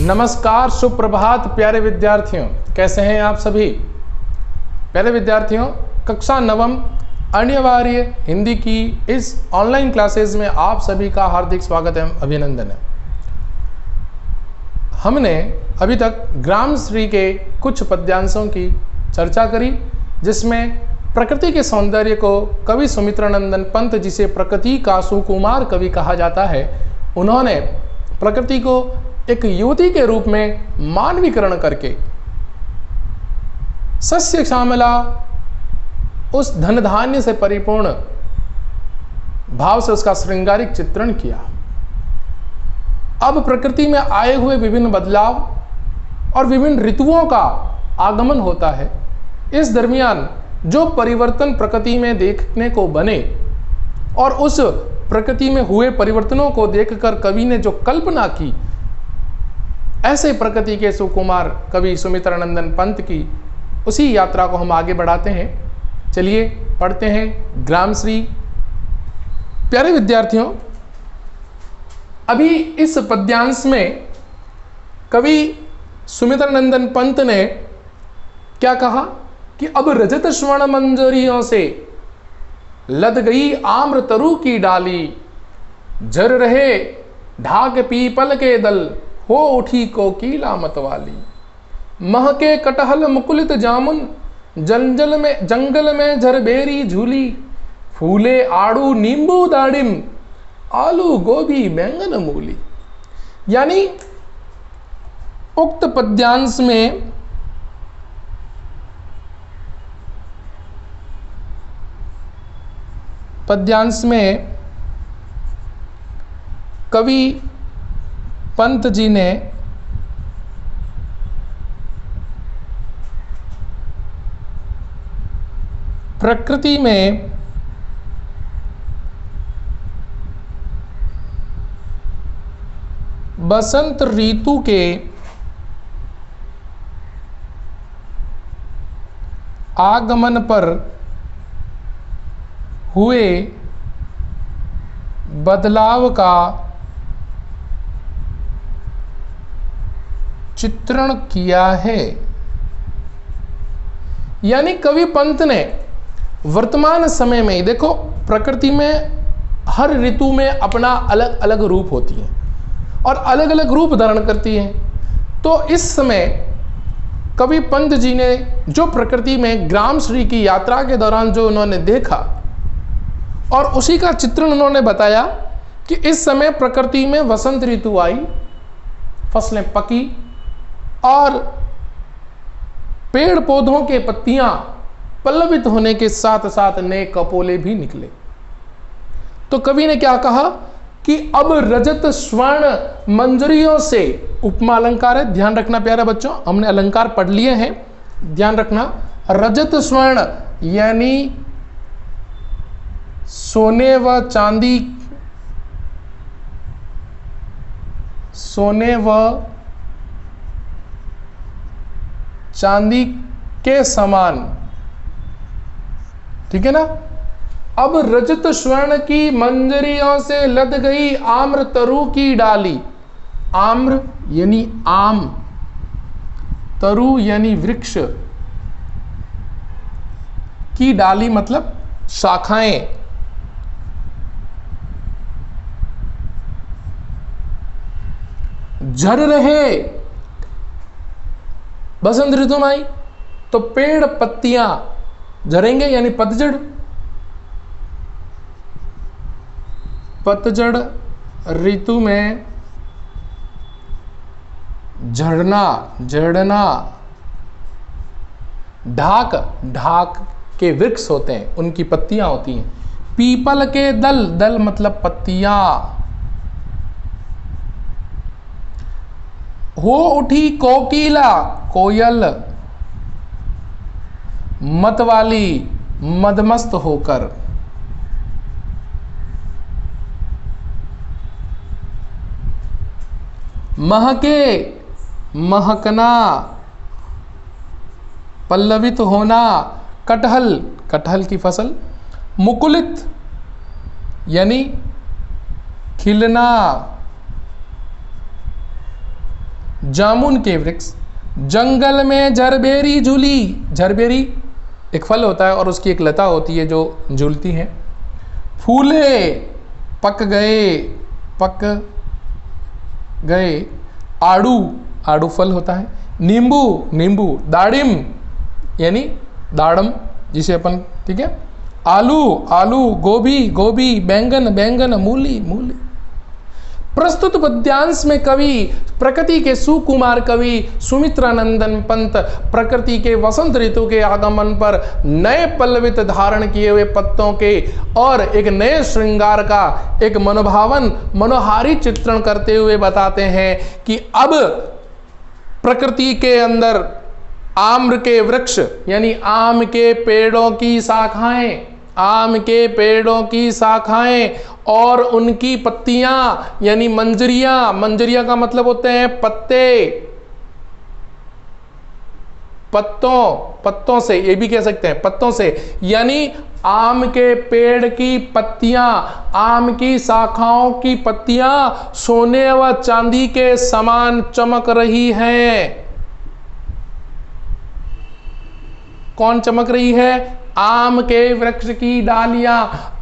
नमस्कार, सुप्रभात प्यारे विद्यार्थियों, कैसे हैं आप सभी। प्यारे विद्यार्थियों, कक्षा नवम अनिवार्य हिंदी की इस ऑनलाइन क्लासेस में आप सभी का हार्दिक स्वागत है, अभिनंदन है। हमने अभी तक ग्रामश्री के कुछ पद्यांशों की चर्चा करी, जिसमें प्रकृति के सौंदर्य को कवि सुमित्रानंदन पंत, जिसे प्रकृति का सुकुमार कवि कहा जाता है, उन्होंने प्रकृति को एक युवती के रूप में मानवीकरण करके सस्य श्यामला उस धन धान्य से परिपूर्ण भाव से उसका श्रृंगारिक चित्रण किया। अब प्रकृति में आए हुए विभिन्न बदलाव और विभिन्न ऋतुओं का आगमन होता है। इस दरमियान जो परिवर्तन प्रकृति में देखने को बने और उस प्रकृति में हुए परिवर्तनों को देखकर कवि ने जो कल्पना की, ऐसे प्रकृति के सुकुमार कवि सुमित्रानंदन पंत की उसी यात्रा को हम आगे बढ़ाते हैं। चलिए पढ़ते हैं ग्रामश्री। प्यारे विद्यार्थियों, अभी इस पद्यांश में कवि सुमित्रानंदन पंत ने क्या कहा कि अब रजत स्वर्ण मंजरियों से लद गई आम्र तरु की डाली, झर रहे ढाक पीपल के दल, हो उठी कोकिला मतवाली। महके कटहल मुकुलित जामुन, जंगल में झरबेरी झूली, फूले आड़ू नींबू दाड़िम, आलू गोभी बैंगन मूली। यानी उक्त पद्यांश में कवि पंत जी ने प्रकृति में बसंत ऋतु के आगमन पर हुए बदलाव का चित्रण किया है। यानी कवि पंत ने वर्तमान समय में, देखो प्रकृति में हर ऋतु में अपना अलग अलग रूप होती है और अलग अलग रूप धारण करती है। तो इस समय कवि पंत जी ने जो प्रकृति में ग्रामश्री की यात्रा के दौरान जो उन्होंने देखा और उसी का चित्रण उन्होंने बताया कि इस समय प्रकृति में वसंत ऋतु आई, फसलें पकी और पेड़ पौधों के पत्तियां पल्लवित होने के साथ साथ नए कपोले भी निकले। तो कवि ने क्या कहा कि अब रजत स्वर्ण मंजरियों से, उपमा अलंकार है, ध्यान रखना प्यारे बच्चों, हमने अलंकार पढ़ लिए हैं, ध्यान रखना। रजत स्वर्ण यानी सोने व चांदी, सोने व चांदी के समान, ठीक है ना। अब रजत स्वर्ण की मंजरियों से लद गई आम्र तरु की डाली। आम्र यानी आम, तरु यानी वृक्ष, की डाली मतलब शाखाएं। झर रहे, बसंत ऋतु में आई तो पेड़ पत्तियां झरेंगे, यानी पतझड़। पतझड़ ऋतु में झड़ना, झड़ना। ढाक, ढाक के वृक्ष होते हैं, उनकी पत्तियां होती हैं। पीपल के दल, दल मतलब पत्तियां। हो उठी कोकिला, कोयल, मतवाली, मदमस्त होकर। महके, महकना, पल्लवित होना। कटहल, कटहल की फसल। मुकुलित यानी खिलना। जामुन के वृक्ष, जंगल में झरबेरी झूली, झरबेरी एक फल होता है और उसकी एक लता होती है जो झूलती है। फूले पक गए, आड़ू, आड़ू फल होता है, नींबू, दाड़िम यानी दाड़म जिसे अपन, ठीक है, आलू, गोभी, बैंगन, मूली। प्रस्तुत पद्यांश में कवि प्रकृति के सुकुमार कवि सुमित्रानंदन पंत प्रकृति के वसंत ऋतु के आगमन पर नए पल्लवित धारण किए हुए पत्तों के और एक नए श्रृंगार का एक मनोहारी चित्रण करते हुए बताते हैं कि अब प्रकृति के अंदर आम्र के वृक्ष यानी आम के पेड़ों की शाखाएं और उनकी पत्तियां यानी मंजरियां का मतलब होते हैं पत्ते, पत्तों से, ये भी कह सकते हैं पत्तों से, यानी आम के पेड़ की पत्तियां, आम की शाखाओं की पत्तियां सोने व चांदी के समान चमक रही हैं। कौन चमक रही है? आम के वृक्ष की डालियां,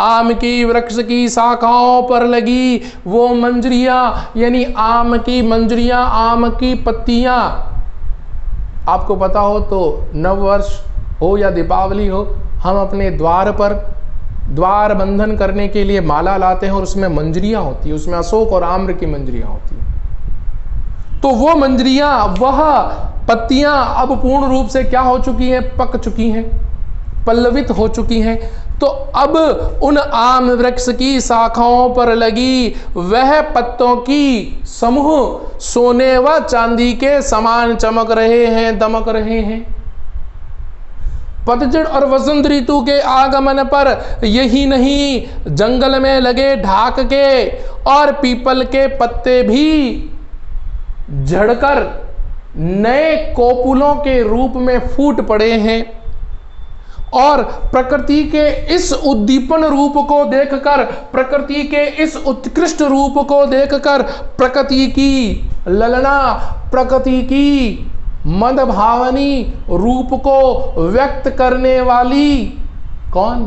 आम की वृक्ष की शाखाओं पर लगी वो मंजरियां यानी आम की मंजरियां, आम की पत्तियां। आपको पता हो तो नववर्ष हो या दीपावली हो, हम अपने द्वार पर द्वार बंधन करने के लिए माला लाते हैं और उसमें मंजरियां होती है, उसमें अशोक और आम्र की मंजरियां होती है। तो वो मंजरियां, वह पत्तियां अब पूर्ण रूप से क्या हो चुकी हैं? पक चुकी हैं, पल्लवित हो चुकी हैं। तो अब उन आम वृक्ष की शाखाओं पर लगी वह पत्तों की समूह सोने व चांदी के समान चमक रहे हैं, दमक रहे हैं। पतझड़ और वसंत ऋतु के आगमन पर यही नहीं, जंगल में लगे ढाक के और पीपल के पत्ते भी झड़कर नए कोपुलों के रूप में फूट पड़े हैं और प्रकृति के इस उद्दीपन रूप को देखकर, प्रकृति के इस उत्कृष्ट रूप को देखकर प्रकृति की ललना, प्रकृति की मंदभावनी रूप को व्यक्त करने वाली कौन?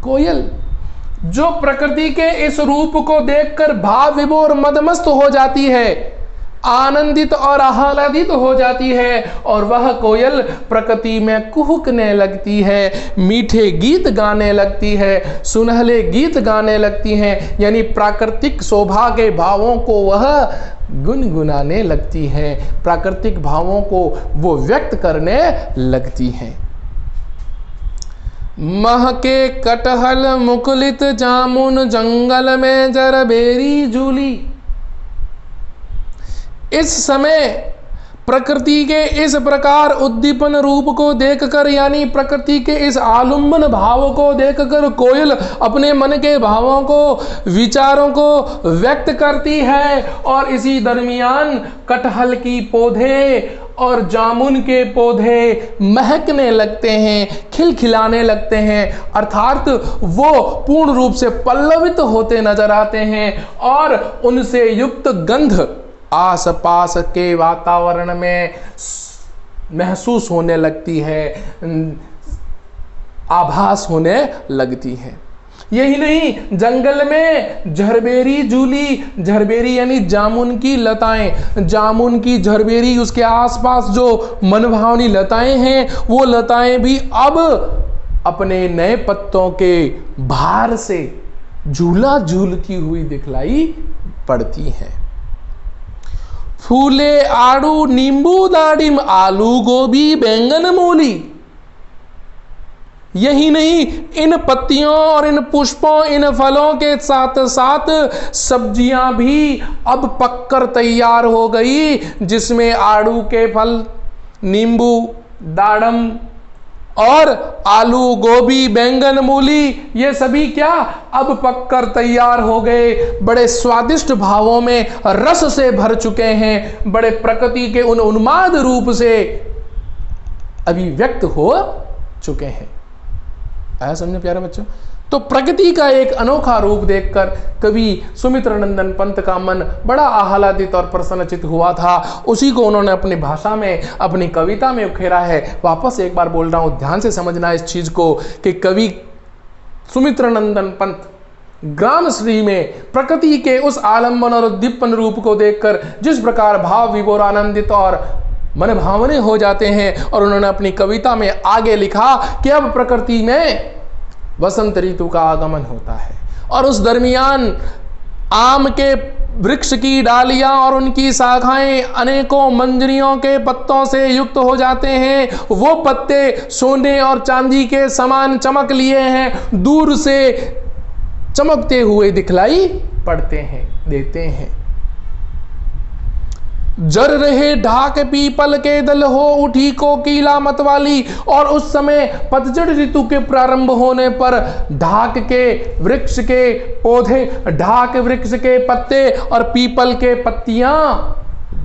कोयल, जो प्रकृति के इस रूप को देखकर भाव विभोर मदमस्त हो जाती है, आनंदित और आह्लादित हो जाती है और वह कोयल प्रकृति में कुहुकने लगती है, मीठे गीत गाने लगती है, सुनहले गीत गाने लगती हैं, यानी प्राकृतिक शोभा के भावों को वह गुनगुनाने लगती है, प्राकृतिक भावों को वो व्यक्त करने लगती हैं। महके कटहल मुकुलित जामुन, जंगल में जरबेरी झूली। इस समय प्रकृति के इस प्रकार उद्दीपन रूप को देखकर, यानी प्रकृति के इस आलुम्बन भाव को देखकर कोयल अपने मन के भावों को, विचारों को व्यक्त करती है और इसी दरमियान कटहल की पौधे और जामुन के पौधे महकने लगते हैं, खिलखिलाने लगते हैं, अर्थात वो पूर्ण रूप से पल्लवित होते नजर आते हैं और उनसे युक्त गंध आसपास के वातावरण में महसूस होने लगती है, आभास होने लगती है। यही नहीं, जंगल में झरबेरी झूली, झरबेरी यानी जामुन की लताएं, जामुन की झरबेरी, उसके आसपास जो मनभावनी लताएं हैं वो लताएं भी अब अपने नए पत्तों के भार से झूला झूलती हुई दिखलाई पड़ती हैं। फूले आड़ू, नींबू, दाड़िम, आलू, गोभी, बैंगन, मूली। यही नहीं, इन पत्तियों और इन पुष्पों, इन फलों के साथ साथ सब्जियां भी अब पककर तैयार हो गई, जिसमें आड़ू के फल, नींबू, दाड़म और आलू, गोभी, बैंगन, मूली, ये सभी क्या अब पककर तैयार हो गए, बड़े स्वादिष्ट भावों में रस से भर चुके हैं, बड़े प्रकृति के उन उन्माद रूप से अभिव्यक्त हो चुके हैं। आया समझे प्यारे बच्चों? तो प्रकृति का एक अनोखा रूप देखकर कवि सुमित्र नंदन पंत का मन बड़ा आह्लादित और प्रसन्नचित हुआ था। उसी को उन्होंने अपनी भाषा में, अपनी कविता में उखेरा है। वापस एक बार बोल रहा हूं, ध्यान से समझना इस चीज को कि कवि सुमित्र नंदन पंत ग्राम श्री में प्रकृति के उस आलंबन और उद्दीपन रूप को देखकर जिस प्रकार भाव विभोर, आनंदित और मन भावने हो जाते हैं, और उन्होंने अपनी कविता में आगे लिखा कि अब प्रकृति में वसंत ऋतु का आगमन होता है और उस दरमियान आम के वृक्ष की डालियां और उनकी शाखाएं अनेकों मंजरियों के पत्तों से युक्त हो जाते हैं। वो पत्ते सोने और चांदी के समान चमक लिए हैं, दूर से चमकते हुए दिखलाई पड़ते हैं, देते हैं। जर रहे ढाक पीपल के दल, हो उठी कोकिला मतवाली। और उस समय पतझड़ ऋतु के प्रारंभ होने पर ढाक के वृक्ष के पौधे, ढाक वृक्ष के पत्ते और पीपल के पत्तियां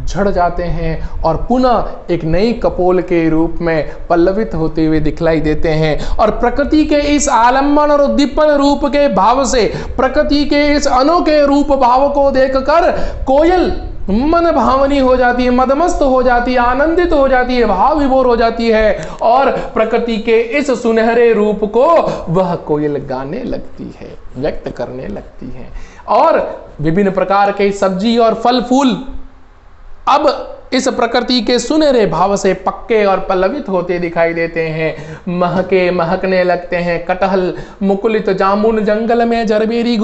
झड़ जाते हैं और पुनः एक नई कपोल के रूप में पल्लवित होते हुए दिखलाई देते हैं। और प्रकृति के इस आलम्बन और उद्दीपन रूप के भाव से, प्रकृति के इस अनोखे रूप भाव को देखकर कोयल मन भावनी हो जाती है, मदमस्त हो जाती है, आनंदित हो जाती है, भाव विभोर हो जाती है और प्रकृति के इस सुनहरे रूप को वह कोयल गाने लगती है, व्यक्त करने लगती है। और विभिन्न प्रकार के सब्जी और फल फूल अब इस प्रकृति के सुनहरे भाव से पक्के और पल्लवित होते दिखाई देते हैं, महकने लगते हैं। कटहल, मुकुलित जामुन, जंगल में जरबेरी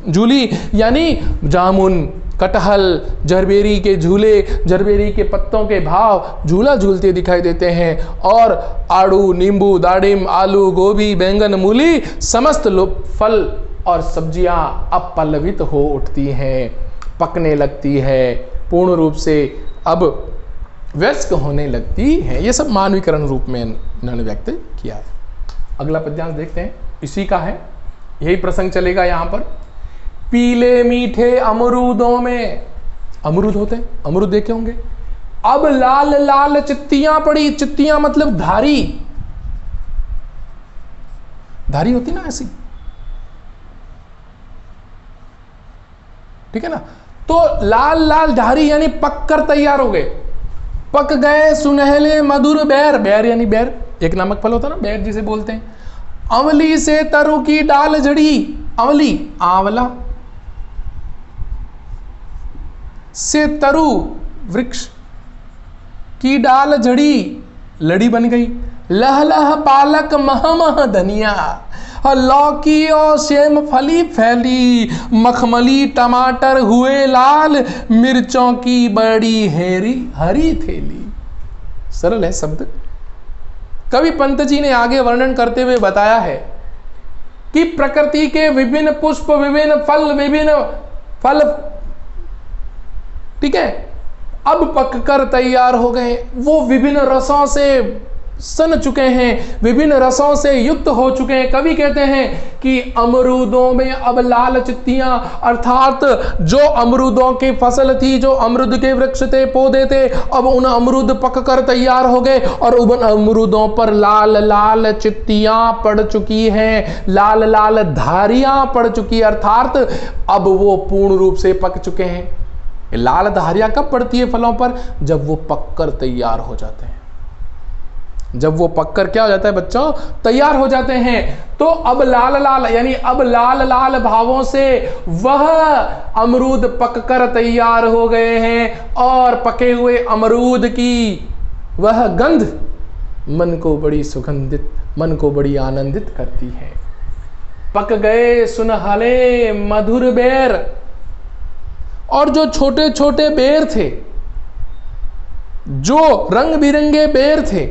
झूली, यानी जामुन, कटहल, जरबेरी के झूले, जरबेरी के पत्तों के भाव झूला झूलते दिखाई देते हैं। और आड़ू, नींबू, दाडिम, आलू, गोभी, बैंगन, मूली, समस्त फल और सब्जियां अब पल्लवित हो उठती हैं, पकने लगती है, पूर्ण रूप से अब व्यस्त होने लगती है। ये सब मानवीकरण रूप में इन्होंने व्यक्त किया है। अगला पद्यांश देखते हैं, इसी का है, यही प्रसंग चलेगा यहां पर। पीले मीठे अमरूदों में, अमरूद होते हैं, अमरूद देखे होंगे, अब लाल लाल चित्तियां पड़ी। चित्तियां मतलब धारी, धारी होती ना ऐसी, ठीक है ना। तो लाल लाल धारी यानी पक कर तैयार हो गए, पक गए सुनहले मधुर बेर, बेर यानी बेर, एक नामक फल होता ना बेर जिसे बोलते हैं। अमली से तरु की डाल झड़ी, अमली आंवला से तरु वृक्ष की डाल झड़ी, लड़ी बन गई। लह लह पालक मह मह धनिया, लौकी और सेम फली फैली। मखमली टमाटर हुए लाल, मिर्चों की बड़ी हरी थैली। सरल है शब्द। कवि पंत जी ने आगे वर्णन करते हुए बताया है कि प्रकृति के विभिन्न पुष्प, विभिन्न फल, ठीक है, अब पककर तैयार हो गए। वो विभिन्न रसों से सन चुके हैं, विभिन्न रसों से युक्त हो चुके हैं। कवि कहते हैं कि अमरूदों में अब लाल चित्तियां, अर्थात जो अमरूदों की फसल थी, जो अमरूद के वृक्ष थे, पौधे थे, अब उन अमरूद पककर तैयार हो गए और उन अमरूदों पर लाल लाल चित्तियां पड़ चुकी हैं, लाल लाल धारियां पड़ चुकी, अर्थात अब वो पूर्ण रूप से पक चुके हैं। लाल धारियां कब पड़ती है फलों पर? जब वो पककर तैयार हो जाते हैं। जब वो पककर क्या हो जाता है बच्चों? तैयार हो जाते हैं। तो अब लाल लाल यानी अब लाल लाल भावों से वह अमरूद पककर तैयार हो गए हैं और पके हुए अमरूद की वह गंध मन को बड़ी सुगंधित, मन को बड़ी आनंदित करती है। पक गए सुनहले मधुर बेर, और जो छोटे छोटे बेर थे, जो रंग बिरंगे बेर थे,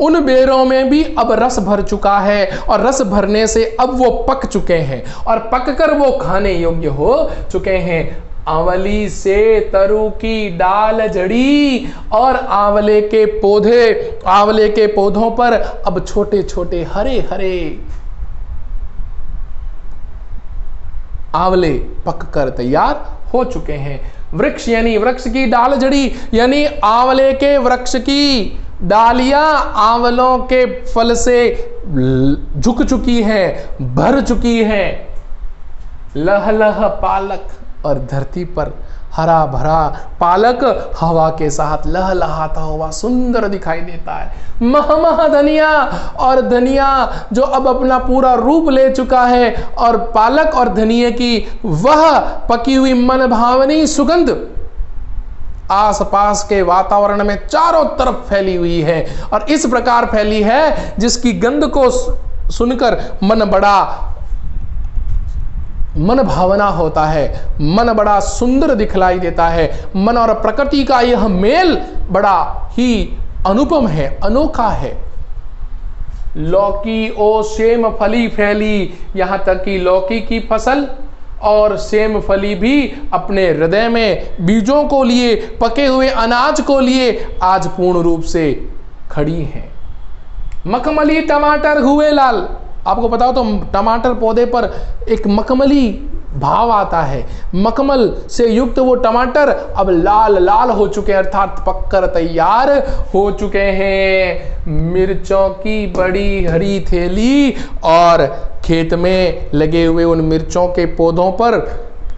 उन बेरों में भी अब रस भर चुका है और रस भरने से अब वो पक चुके हैं और पककर वो खाने योग्य हो चुके हैं। आंवली से तरु की डाल जड़ी, और आंवले के पौधे, आंवले के पौधों पर अब छोटे छोटे हरे हरे आंवले पककर तैयार हो चुके हैं। वृक्ष यानी वृक्ष की डाल जड़ी, यानी आंवले के वृक्ष की डालियां आंवलों के फल से झुक चुकी हैं, भर चुकी हैं। लह लह पालक, और धरती पर हरा भरा पालक हवा के साथ लहलहाता हुआ सुंदर दिखाई देता है। मह मह धनिया, और धनिया जो अब अपना पूरा रूप ले चुका है, और पालक और धनिये की वह पकी हुई मन भावनी सुगंध आसपास के वातावरण में चारों तरफ फैली हुई है, और इस प्रकार फैली है जिसकी गंध को सुनकर मन भावना होता है, मन बड़ा सुंदर दिखलाई देता है। मन और प्रकृति का यह मेल बड़ा ही अनुपम है, अनोखा है। लौकी ओ सेम फली फैली, यहां तक कि लौकी की फसल और सेम फली भी अपने हृदय में बीजों को लिए, पके हुए अनाज को लिए आज पूर्ण रूप से खड़ी हैं। मखमली टमाटर हुए लाल, आपको पता हो तो टमाटर पौधे पर एक मखमली भाव आता है। मखमल से युक्त वो टमाटर अब लाल लाल हो चुके हैं, अर्थात पककर तैयार हो चुके हैं। मिर्चों की बड़ी हरी थैली, और खेत में लगे हुए उन मिर्चों के पौधों पर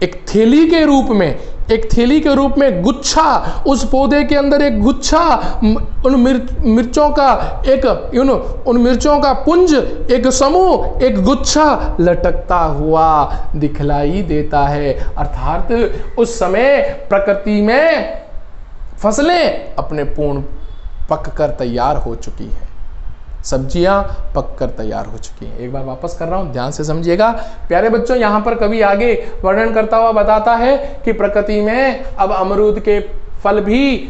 एक थैली के रूप में गुच्छा, उस पौधे के अंदर एक गुच्छा, उन मिर्चों का पुंज, एक समूह, एक गुच्छा लटकता हुआ दिखलाई देता है। अर्थात उस समय प्रकृति में फसलें अपने पूर्ण पककर तैयार हो चुकी हैं, सब्जियां पककर तैयार हो चुकी हैं। एक बार वापस कर रहा हूं, ध्यान से समझिएगा प्यारे बच्चों। यहां पर कवि आगे वर्णन करता हुआ बताता है कि प्रकृति में अब अमरूद के फल भी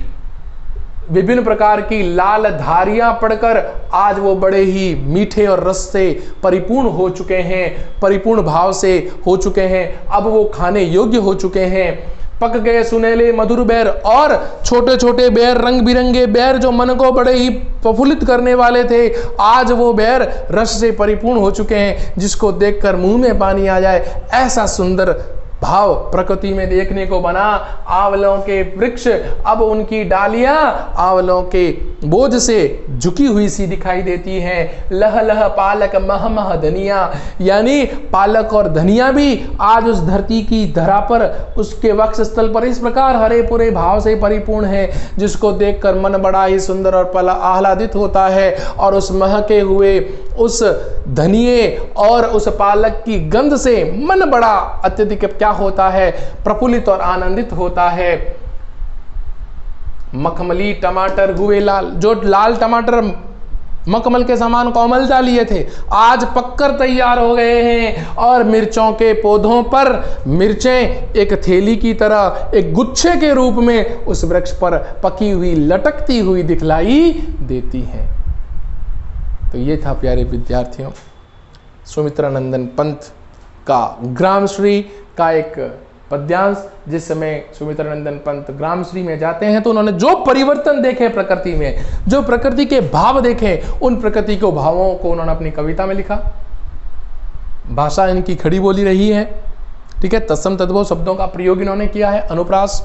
विभिन्न प्रकार की लाल धारियां पड़कर आज वो बड़े ही मीठे और रस से परिपूर्ण हो चुके हैं, परिपूर्ण भाव से हो चुके हैं। अब वो खाने योग्य हो चुके हैं। पक गए सुनेले मधुर बेर, और छोटे छोटे बेर, रंग बिरंगे बेर जो मन को बड़े ही प्रफुल्लित करने वाले थे, आज वो बेर रस से परिपूर्ण हो चुके हैं, जिसको देखकर मुंह में पानी आ जाए, ऐसा सुंदर भाव प्रकृति में देखने को बना। आंवलों के वृक्ष, अब उनकी डालियां आंवलों के बोझ से झुकी हुई सी दिखाई देती हैं। लह लह पालक मह मह धनिया, यानी पालक और धनिया भी आज उस धरती की धरा पर, उसके वक्ष स्थल पर इस प्रकार हरे पूरे भाव से परिपूर्ण है, जिसको देखकर मन बड़ा ही सुंदर और आह्लादित होता है। और उस महके हुए उस धनिये और उस पालक की गंध से मन बड़ा अत्यधिक क्या होता है, प्रफुल्लित और आनंदित होता है। मखमली टमाटर हुए लाल, जो लाल टमाटर मखमल के समान कोमलता लिए थे, आज पककर तैयार हो गए हैं। और मिर्चों के पौधों पर मिर्चें एक थैली की तरह, एक गुच्छे के रूप में उस वृक्ष पर पकी हुई, लटकती हुई दिखलाई देती हैं। तो ये था प्यारे विद्यार्थियों सुमित्रानंदन पंत का ग्रामश्री का एक पद्यांश। जिस समय सुमित्रानंदन पंत ग्रामश्री में जाते हैं तो उन्होंने जो परिवर्तन देखे प्रकृति में, जो प्रकृति के भाव देखे, उन प्रकृति के भावों को उन्होंने अपनी कविता में लिखा। भाषा इनकी खड़ी बोली रही है, ठीक है। तत्सम तद्भव शब्दों का प्रयोग इन्होंने किया है। अनुप्रास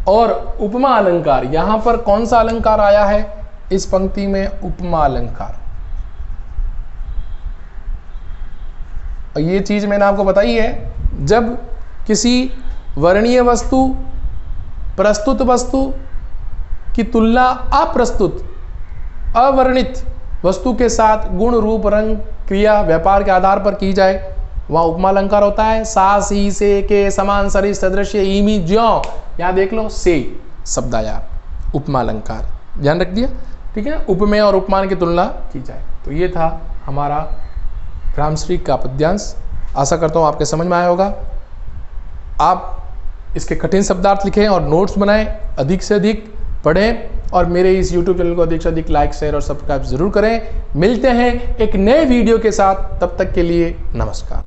और उपमा अलंकार, यहां पर कौन सा अलंकार आया है इस पंक्ति में? उपमा अलंकार। और ये चीज मैंने आपको बताई है, जब किसी वर्णीय वस्तु, प्रस्तुत वस्तु की तुलना अप्रस्तुत, अवर्णित वस्तु के साथ गुण, रूप, रंग, क्रिया, व्यापार के आधार पर की जाए, वहां उपमा अलंकार होता है। सा, सी, से, के, समान, सरिस, सदृश्य, ईमी, ज्यों, यहां देख लो से शब्द आया, उपमा अलंकार, ध्यान रख दिया, ठीक है। उपमेय और उपमान की तुलना की जाए। तो ये था हमारा ग्रामश्री का पद्यांश। आशा करता हूँ आपके समझ में आया होगा। आप इसके कठिन शब्दार्थ लिखें और नोट्स बनाएं, अधिक से अधिक पढ़ें, और मेरे इस YouTube चैनल को अधिक से अधिक लाइक, शेयर और सब्सक्राइब जरूर करें। मिलते हैं एक नए वीडियो के साथ, तब तक के लिए नमस्कार।